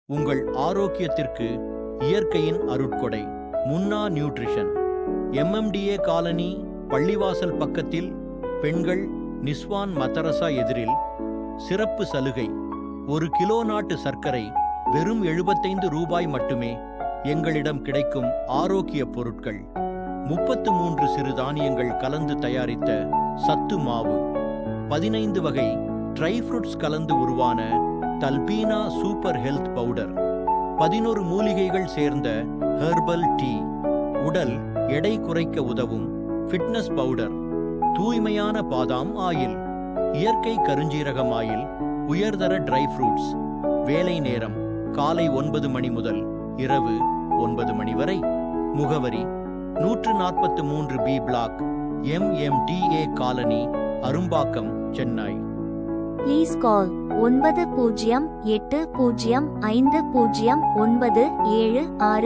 உங்கள் ஆரோக்கியத்திற்கு இயற்கையின் அருட்கொடை. முன்னா நியூட்ரிஷன். MMDA காலனி, பள்ளிவாசல் பக்கத்தில், பெண்கள், நிஸ்வான் மதரசா எதிரில். சிறப்பு சலுகை. 1 கிலோ நாட்டு சர்க்கரை வெறும் 75 ரூபாய் மட்டுமே. எங்களிடம் கிடைக்கும் ஆரோக்கிய பொருட்கள் 33 சிறுதானியங்கள் கலந்து தயாரித்த சத்து மாவு, 15 வகை ட்ரை ஃப்ரூட்ஸ் கலந்து உருவான தல்பீனா சூப்பர் ஹெல்த் பவுடர், 11 மூலிகைகள் சேர்ந்த ஹெர்பல் டீ, உடல் எடை குறைக்க உதவும் ஃபிட்னஸ் பவுடர், தூய்மையான பாதாம் ஆயில், இயற்கை கருஞ்சீரகம் ஆயில், உயர்தர ட்ரை ஃப்ரூட்ஸ். வேலை நேரம் காலை 9 மணி முதல் இரவு 9 மணி வரை. முகவரி 143B block, MMDA colony, Arumbakkam, Chennai. Please call 9080500976.